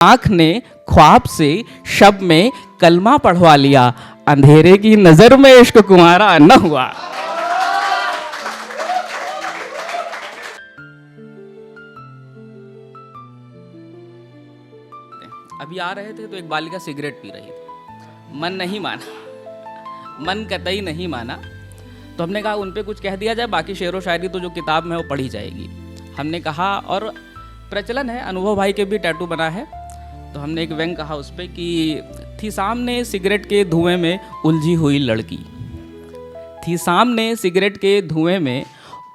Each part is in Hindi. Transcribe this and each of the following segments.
आँख ने ख्वाब से शब में कलमा पढ़वा लिया, अंधेरे की नजर में इश्क कुंवारा न हुआ। अभी आ रहे थे तो एक बालिका सिगरेट पी रही थी। मन नहीं माना, मन कतई नहीं माना। तो हमने कहा उन पे कुछ कह दिया जाए, बाकी शेर व शायरी तो जो किताब में वो पढ़ी जाएगी। हमने कहा, और प्रचलन है, अनुभव भाई के भी टैटू बना है, तो हमने एक व्यंग कहा उस पर कि थी सामने सिगरेट के धुएं में उलझी हुई लड़की, थी सामने सिगरेट के धुएं में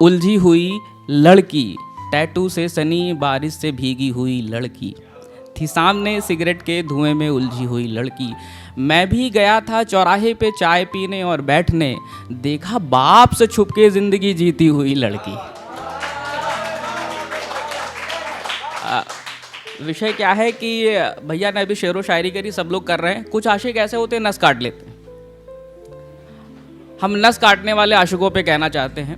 उलझी हुई लड़की, टैटू से सनी बारिश से भीगी हुई लड़की, थी सामने सिगरेट के धुएं में उलझी हुई लड़की। मैं भी गया था चौराहे पे चाय पीने और बैठने, देखा बाप से छुपके जिंदगी जीती हुई लड़की। विषय क्या है कि भैया ने अभी शेरो शायरी करी, सब लोग कर रहे हैं। कुछ आशिक ऐसे होते हैं नस काट लेते हैं। हम नस काटने वाले आशिकों पे कहना चाहते हैं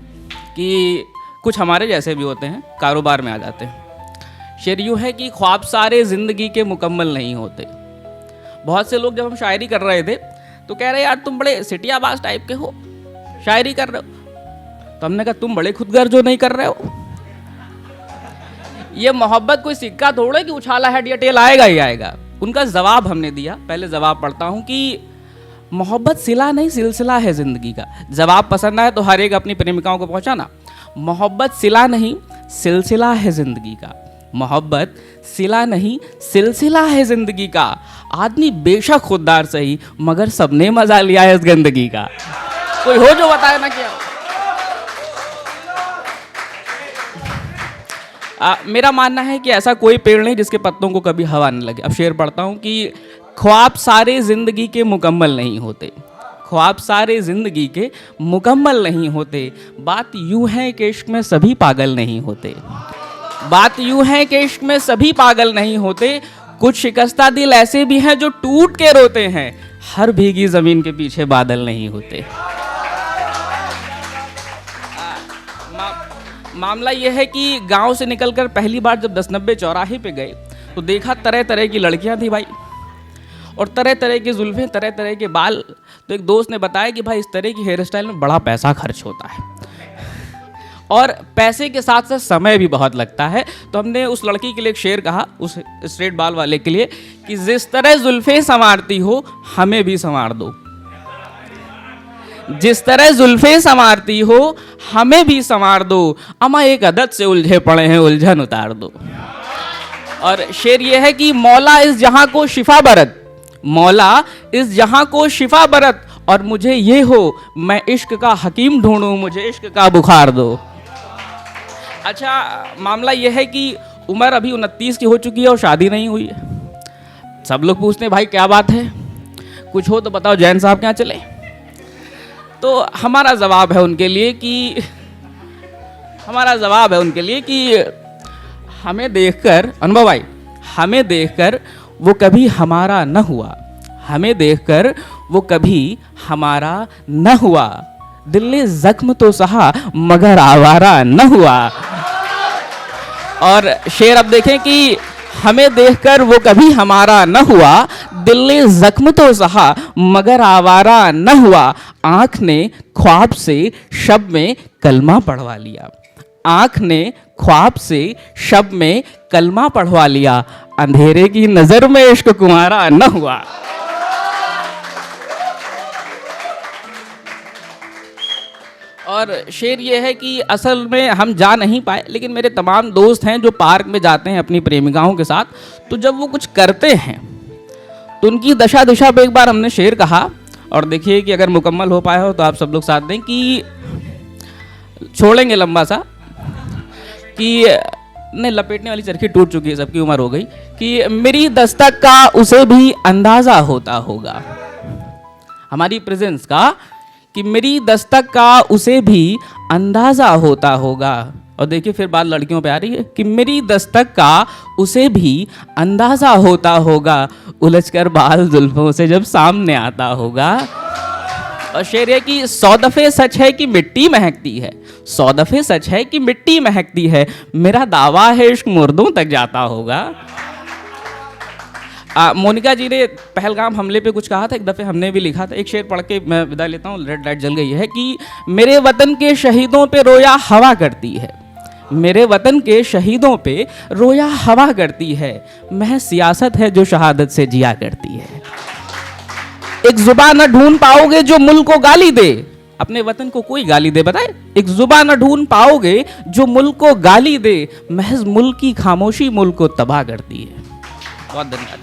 कि कुछ हमारे जैसे भी होते हैं, कारोबार में आ जाते हैं। शेर यूँ है कि ख्वाब सारे ज़िंदगी के मुकम्मल नहीं होते। बहुत से लोग जब हम शायरी कर रहे थे तो कह रहे यार तुम बड़े सिटियाबाज टाइप के हो, शायरी कर रहे हो। तो हमने कहा तुम बड़े खुदगर्ज जो नहीं कर रहे हो। ये मोहब्बत कोई सिक्का थोड़ा कि उछाला है डिटेल आएगा ही आएगा। उनका जवाब हमने दिया। पहले जवाब पढ़ता हूँ कि मोहब्बत सिला नहीं सिलसिला है ज़िंदगी का। जवाब पसंद आए तो हर एक अपनी प्रेमिकाओं को पहुँचाना। मोहब्बत सिला नहीं सिलसिला है ज़िंदगी का, मोहब्बत सिला नहीं सिलसिला है ज़िंदगी का। आदमी बेशक खुददार सही, मगर सबने मजा लिया है इस गंदगी का। कोई हो जो बताए ना क्या। मेरा मानना है कि ऐसा कोई पेड़ नहीं जिसके पत्तों को कभी हवा न लगे। अब शेर पढ़ता हूँ कि ख्वाब सारे ज़िंदगी के मुकम्मल नहीं होते, ख्वाब सारे ज़िंदगी के मुकम्मल नहीं होते। बात यूँ है कि इश्क में सभी पागल नहीं होते, बात यूँ है कि इश्क में सभी पागल नहीं होते। कुछ शिकस्ता दिल ऐसे भी हैं जो टूट के रोते हैं, हर भीगी ज़मीन के पीछे बादल नहीं होते। मामला यह है कि गांव से निकलकर पहली बार जब 10-90 चौराहे पे गए तो देखा तरह तरह की लड़कियां थी भाई, और तरह तरह की जुल्फें, तरह तरह के बाल। तो एक दोस्त ने बताया कि भाई इस तरह की हेयर स्टाइल में बड़ा पैसा खर्च होता है और पैसे के साथ साथ समय भी बहुत लगता है। तो हमने उस लड़की के लिए एक शेर कहा, उस स्ट्रेट बाल वाले के लिए, कि जिस तरह जुल्फें संवारती हो हमें भी संवार दो, जिस तरह जुल्फें संवारती हो हमें भी संवार दो, अमा एक अदद से उलझे पड़े हैं उलझन उतार दो। और शेर ये है कि मौला इस जहां को शिफा बरत, मौला इस जहां को शिफा बरत, और मुझे ये हो मैं इश्क का हकीम ढूंढूं, मुझे इश्क का बुखार दो। अच्छा, मामला यह है कि उम्र अभी 29 की हो चुकी है और शादी नहीं हुई है। सब लोग पूछते हैं भाई क्या बात है, कुछ हो तो बताओ, जैन साहब क्या चले। तो हमारा जवाब है उनके लिए कि हमें देखकर, अनुभव भाई, हमें देखकर वो कभी हमारा न हुआ, हमें देखकर वो कभी हमारा न हुआ। दिल ने जख्म तो सहा मगर आवारा न हुआ। और शेर अब देखें कि हमें देखकर वो कभी हमारा न हुआ, दिल ने जख्म तो सहा मगर आवारा न हुआ। आँख ने ख्वाब से शब में कलमा पढ़वा लिया, आँख ने ख्वाब से शब में कलमा पढ़वा लिया, अंधेरे की नज़र में इश्क कुंवारा न हुआ। और शेर ये है कि असल में हम जा नहीं पाए, लेकिन मेरे तमाम दोस्त हैं जो पार्क में जाते हैं अपनी प्रेमिकाओं के साथ, तो जब वो कुछ करते हैं तो उनकी दशा दिशा पे एक बार हमने शेर कहा। और देखिए कि अगर मुकम्मल हो पाया हो तो आप सब लोग साथ दें कि छोड़ेंगे लंबा सा, कि नहीं, लपेटने वाली चरखी टूट चुकी है, सबकी उम्र हो गई, कि मेरी दस्तक का उसे भी अंदाज़ा होता होगा, हमारी प्रेजेंस का, कि मेरी दस्तक का उसे भी अंदाज़ा होता होगा। और देखिए फिर बात लड़कियों पे आ रही है कि मेरी दस्तक का उसे भी अंदाज़ा होता होगा, उलझकर बाल जुल्फों से जब सामने आता होगा। और शेर है कि 100 दफ़े सच है कि मिट्टी महकती है, 100 दफ़े सच है कि मिट्टी महकती है, मेरा दावा है इश्क मुर्दों तक जाता होगा। मोनिका जी ने पहलगाम हमले पे कुछ कहा था, एक दफ़े हमने भी लिखा था। एक शेर पढ़ के मैं विदा लेता हूँ, रेड लाइट जल गई है, कि मेरे वतन के शहीदों पे रोया हवा करती है, मेरे वतन के शहीदों पे रोया हवा करती है, महज सियासत है जो शहादत से जिया करती है। एक जुबान न ढूंढ पाओगे जो मुल्क को गाली दे, अपने वतन को कोई गाली दे, बताए, एक जुबान न ढूंढ पाओगे जो मुल्क को गाली दे, महज मुल्क की खामोशी मुल्क को तबाह करती है। बहुत धन्यवाद।